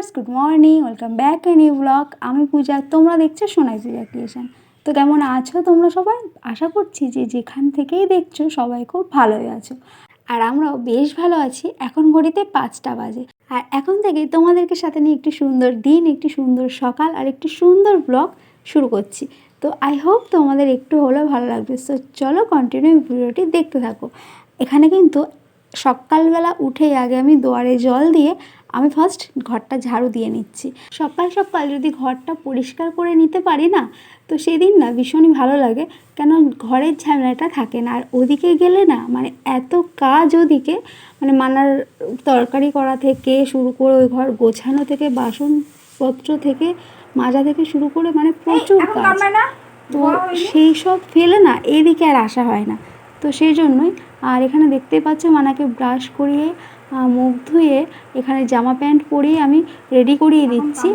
Viewers, good morning, welcome back to new blog. আমি পূজা, তোমরা দেখছো সোনাই পূজা ক্রিয়েশন। তো কেমন আছো তোমরা সবাই? আশা করছি যে যেখান থেকেই দেখছো সবাই খুব ভালোই আছো, আর আমরাও বেশ ভালো আছি। এখন ঘড়িতে 5টা বাজে, আর এখন থেকেই তোমাদেরকে সাথে নিয়ে একটি সুন্দর দিন, একটি সুন্দর সকাল আর একটি সুন্দর ব্লগ শুরু করছি। তো আই হোপ তোমাদের একটু হলেও ভালো লাগবে। সো চলো কন্টিনিউ ভিডিওটি দেখতে থাকো। এখানে কিন্তু সকালবেলা উঠেই আগে আমি দুয়ারে জল দিয়ে আমি ফার্স্ট ঘরটা ঝাড়ু দিয়ে নিচ্ছি। সকাল সকাল যদি ঘরটা পরিষ্কার করে নিতে পারি না, তো সেদিন না ভীষণই ভালো লাগে, কেন ঘরের ঝামেলাটা থাকে না। আর ওদিকে গেলে না মানে এত কাজ, ওদিকে মানে মানার তরকারি করা থেকে শুরু করে ওই ঘর গোছানো থেকে বাসনপত্র থেকে মাজা থেকে শুরু করে মানে প্রচুর কাজ। তো সেই সব ফেলে না এইদিকে আর আসা হয় না। তো সেই জন্যই। আর এখানে দেখতে পাচ্ছ মানাকে ব্রাশ করিয়ে মুখ ধুয়ে এখানে জামা প্যান্ট পরিয়ে আমি রেডি করিয়ে দিচ্ছি।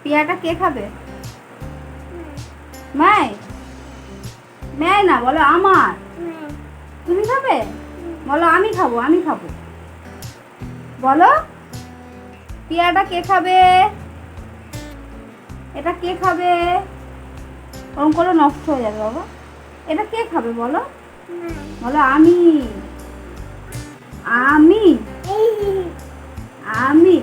পিয়াটা কে খাবে? মাই মাই না বলো আমার। তুমি খাবে? বলো আমি খাবো, আমি খাবো। বলো পিয়াটা কে খাবে? এটা কে খাবে? ওরকম করে নষ্ট হয়ে যাবে বাবা। এটা কে খাবে বলো? বলো আমি। আমি আমি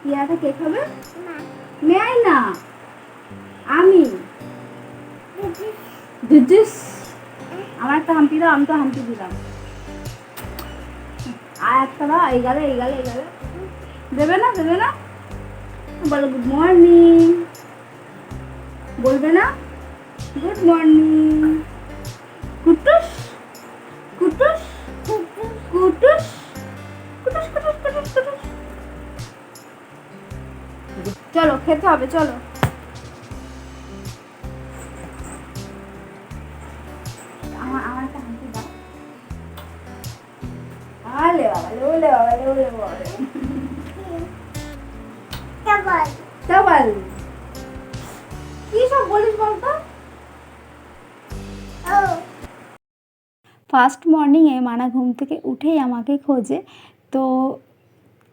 পিয়াটা কে খাবে? মেয়াই না, আমি। দুজুস আমার একটা হাম্পি দাও, আমি তো হাম্পি দিলাম। আর একটা দাও, এই গেলে এই গেলে এই গেলে। দেবে না, দেবে না? বলো গুড মর্নিং। বলবে না গুড মর্নিং? কুটুস কুটুস কুটুস কুটুস কুটুস কুটুস কুটুস। চলো খেতে হবে, চলো। আমার একটা হাঁটি দাও। আলে বাবা, লোলে বাবা, লোলে বাবা। চাবাল কি সব বলিস বলতো? ফার্স্ট মর্নিংয়ে মানা ঘুম থেকে উঠেই আমাকে খোঁজে। তো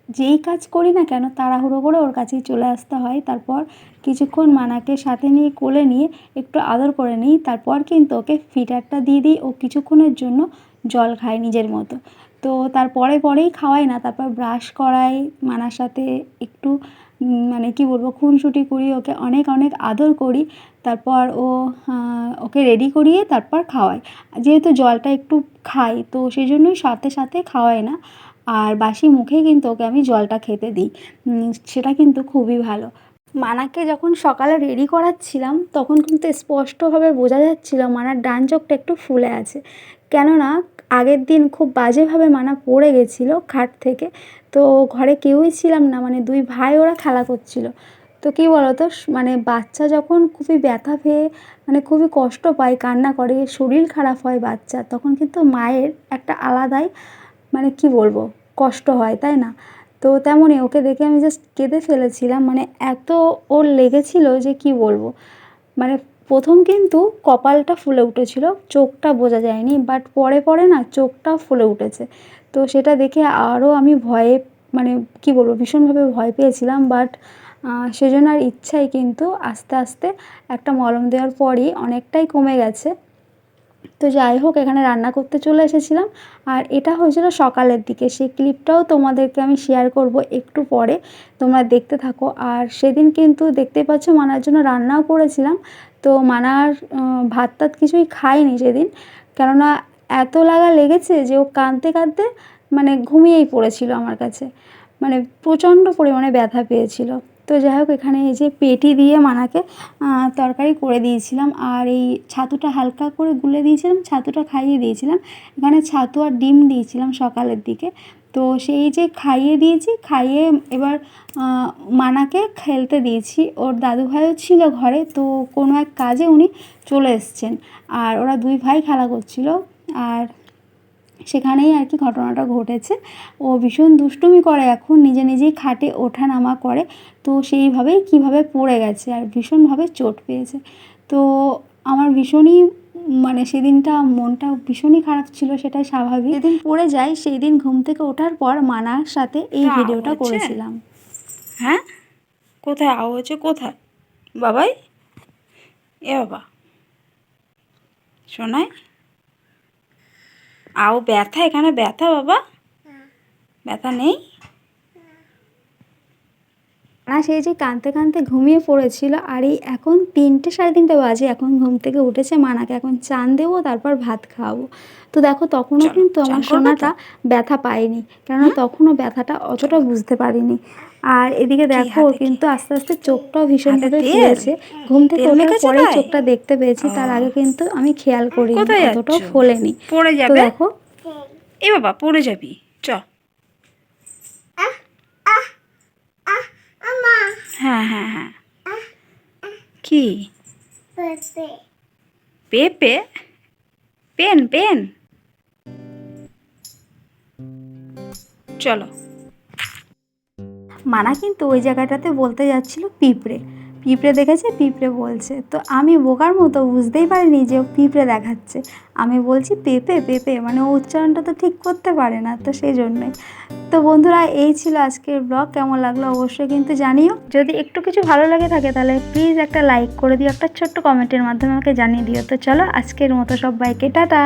যেই কাজ করি না কেন তাড়াহুড়ো করে ওর কাছেই চলে আসতে হয়। তারপর কিছুক্ষণ মানাকে সাথে নিয়ে কোলে নিয়ে একটু আদর করে নিই। তারপর কিন্তু ওকে ফিডারটা দিয়ে দিই। ও কিছুক্ষণের জন্য জল খায় নিজের মতো। তো তারপরে পরেই খাওয়াই না, তারপর ব্রাশ করাই, মানার সাথে একটু মানে কি বলবো খুনসুটি করি, ওকে অনেক অনেক আদর করি। তারপর ওকে রেডি করিয়ে তারপর খাওয়াই। যেহেতু জলটা একটু খাই তো সেই জন্যই সাথে সাথে খাওয়াই না। আর বাসি মুখেই কিন্তু ওকে আমি জলটা খেতে দিই। সেটা কিন্তু খুবই ভালো। মানাকে যখন সকালে রেডি করাচ্ছিলাম তখন কিন্তু স্পষ্টভাবে বোঝা যাচ্ছিল মানার ডান চোখটা একটু ফুলে আছে, কেননা আগের দিন খুব বাজেভাবে মানা পড়ে গেছিলো খাট থেকে। তো ঘরে কেউই ছিলাম না, মানে দুই ভাই ওরা খেলা করছিল। তো কী বলতো, মানে বাচ্চা যখন খুবই ব্যথা পেয়ে মানে খুবই কষ্ট পায়, কান্না করে, শরীর খারাপ হয় বাচ্চার, তখন কিন্তু মায়ের একটা আলাদাই মানে কি বলবো কষ্ট হয়, তাই না? তো তেমনই ওকে দেখে আমি জাস্ট কেঁদে ফেলেছিলাম, মানে এত ওর লেগেছিল যে কি বলবো। মানে প্রথম কিন্তু কপালটা ফুলে উঠেছিল, চোখটা বোঝা যায়নি, বাট পরে পরে না চোখটাও ফুলে উঠেছে। তো সেটা দেখে আরও আমি ভয়ে মানে কি বলবো ভীষণভাবে ভয় পেয়েছিলাম। বাট সেজন্য আর ইচ্ছাই কিন্তু আস্তে আস্তে একটা মলম দেওয়ার পরই অনেকটাই কমে গেছে। তো যাই হোক, এখানে রান্না করতে চলে এসেছিলাম। আর এটা হয়েছিল সকালের দিকে, সেই ক্লিপটাও তোমাদেরকে আমি শেয়ার করব একটু পরে, তোমরা দেখতে থাকো। আর সেদিন কিন্তু দেখতেই পাচ্ছ মানার জন্য রান্নাও করেছিলাম। তো মানার ভাত টাত কিছুই খায়নি সেদিন, কেননা এত লাগা লেগেছে যে ও কাঁদতে কাঁদতে মানে ঘুমিয়েই পড়েছিল আমার কাছে, মানে প্রচণ্ড পরিমাণে ব্যথা পেয়েছিল। তো যাই হোক, এখানে এই যে পেটি দিয়ে মানাকে তরকারি করে দিয়েছিলাম, আর এই ছাতুটা হালকা করে গুলে দিয়েছিলাম, ছাতুটা খাইয়ে দিয়েছিলাম। এখানে ছাতু আর ডিম দিয়েছিলাম সকালের দিকে। তো সেই যে খাইয়ে দিয়েছি, খাইয়ে এবার মানাকে খেলতে দিয়েছি। ওর দাদুভাইও ছিল ঘরে, তো কোনো এক কাজে উনি চলে এসছেন, আর ওরা দুই ভাই খেলা করছিল। আর সেখানেই আর কি ঘটনাটা ঘটেছে। ও ভীষণ দুষ্টুমি করে এখন, নিজে নিজেই খাটে ওঠা নামা করে। তো সেইভাবেই কীভাবে পড়ে গেছে আর ভীষণভাবে চোট পেয়েছে। তো আমার ভীষণই মানে সেদিনটা মনটা ভীষণই খারাপ ছিল, সেটাই স্বাভাবিক। যেদিন পড়ে যাই সেই দিন ঘুম থেকে ওঠার পর মানার সাথে এই ভিডিওটা করেছিলাম। হ্যাঁ, কোথায় আও হচ্ছে? কোথায় বাবাই? এ বাবা শোনায় আও ব্যথা, এখানে ব্যথা বাবা? ব্যথা নেই? না, সেই যে কাঁদতে কাঁদতে ঘুমিয়ে পড়েছিল, আর এই এখন 3টে 3:30 বাজে, এখন ঘুম থেকে উঠেছে। মানাকে এখন চান দেবো, তারপর ভাত খাওয়াবো। তো দেখো তখনও কিন্তু আমার সোনাটা ব্যথা পায়নি, কেননা তখনও ব্যথাটা অতটা বুঝতে পারিনি। আর এদিকে দেখো ওর কিন্তু আস্তে আস্তে চোখটাও ভীষণভাবে ফুলেছে। ঘুম থেকে ওঠার পরেই চোখটা দেখতে পেয়েছি, তার আগে কিন্তু আমি খেয়াল করিনি, অতটাও ফোলেনি। পড়ে তো যাবে দেখো, এ বাবা পড়ে যাবি, চ। হ্যাঁ হ্যাঁ হ্যাঁ, কি পেঁপে? পেন পেন, চলো। মানা কিন্তু ওই জায়গাটাতে বলতে যাচ্ছিল পিঁপড়ে। পিঁপড়ে দেখেছে, পিঁপড়ে বলছে। তো আমি বোকার মতো বুঝতেই পারিনি যে ও পিঁপড়ে দেখাচ্ছে। আমি বলছি পেঁপে পেঁপে, মানে ও উচ্চারণটা তো ঠিক করতে পারে না, তো সেই জন্যই। তো বন্ধুরা, এই ছিল আজকের ব্লগ। কেমন লাগলো অবশ্যই কিন্তু জানিও। যদি একটু কিছু ভালো লাগে থাকে তাহলে প্লিজ একটা লাইক করে দিও, একটা ছোট্ট কমেন্টের মাধ্যমে আমাকে জানিয়ে দিও। তো চলো, আজকের মতো সবাইকে টাটা।